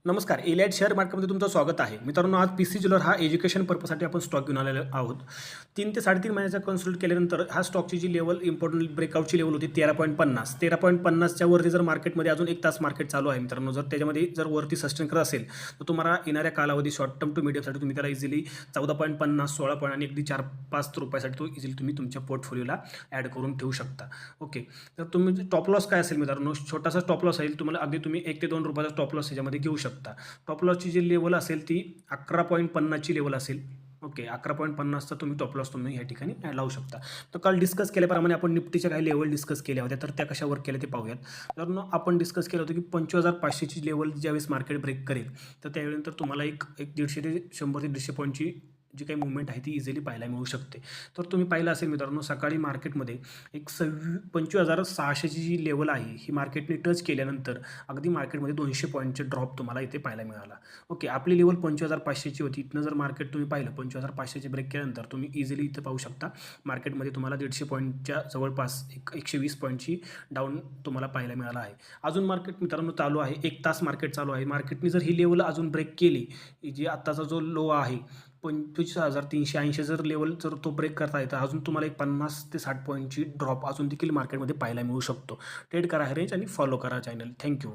नमस्कार. एलियाड शेअर मार्केटमध्ये तुमचं स्वागत आहे. मित्रांनो, आज पीसी ज्वेलर हा एज्युकेशन पर्पजसाठी आपण स्टॉक घेऊन आलेलो आहोत. 3 ते 3.5 महिन्याचा कन्सल्ट केल्यानंतर हा स्टॉकची जी लेवल इम्पॉर्टंट ब्रेकआउटची लेवल होती 13.50. 13.50च्या वरती जर मार्केटमध्ये अजून 1 तास मार्केट चालू आहे मित्रांनो, जर त्याच्यामध्ये जर वरती सस्टेन करत असेल तर तुम्हाला येणाऱ्या कालावधी शॉर्ट टर्म टू मीडियमसाठी तुम्ही त्याला इझिली 14.50, 16 पॉईंट आणि अगदी 4-5 रुपयासाठी तो इझिली तुम्ही तुमच्या पोर्टफोलिओला ॲड करून ठेवू शकता. ओके. तर तुम्ही टॉप लॉस काय असेल मित्रांनो, छोटासा टॉप लॉस आहे, तुम्हाला अगदी तुम्ही 1 ते 2 रुपयाचा टॉप लॉस ह्याच्यामध्ये घेऊ शकता. टॉप लॉसची जी लेवल असेल ती 11.50ची लेवल असेल. ओके, 11.50चा तुम्ही टॉप लॉस तुम्ही या ठिकाणी लावू शकता. तर काल डिस्कस केल्याप्रमाणे आपण निफ्टीच्या काही लेवल डिस्कस केल्या होत्या, तर त्या कशावर केल्या ते पाहूयात. तर आपण डिस्कस केलं होतं की 25,500ची लेवल ज्यावेळेस मार्केट ब्रेक करेल तर त्यावेळेनंतर तुम्हाला एक 150 ते 100 ते 150 पॉईंटची जी काही मुवमेंट आहे ती इझिली पाहायला मिळू शकते. तर तुम्ही पाहिलं असेल मित्रांनो, सकाळी मार्केटमध्ये एक 25,600ची जी लेवल आहे ही मार्केटने टच केल्यानंतर अगदी मार्केटमध्ये 200 पॉईंटचे ड्रॉप तुम्हाला इथे पाहायला मिळाला. ओके, आपली लेवल 25,500ची होती. इथनं जर मार्केट तुम्ही पाहिलं 25,500चे ब्रेक केल्यानंतर तुम्ही इझिली इथं पाहू शकता मार्केटमध्ये तुम्हाला 150 पॉईंटच्या जवळपास 120 पॉईंटची डाऊन तुम्हाला पाहायला मिळाला आहे. अजून मार्केट मित्रांनो चालू आहे, 1 तास मार्केट चालू आहे. मार्केटने जर ही लेवल अजून ब्रेक केली, जी आत्ताचा जो लो आहे 25,380 जर लेवल जर तो ब्रेक करता येतं, अजून तुम्हाला एक 50 ते 60 पॉईंटची ड्रॉप अजून देखील मार्केटमध्ये पाहायला मिळू शकतो. ट्रेड करा हे रेंज आणि फॉलो करा चॅनल. थँक्यू.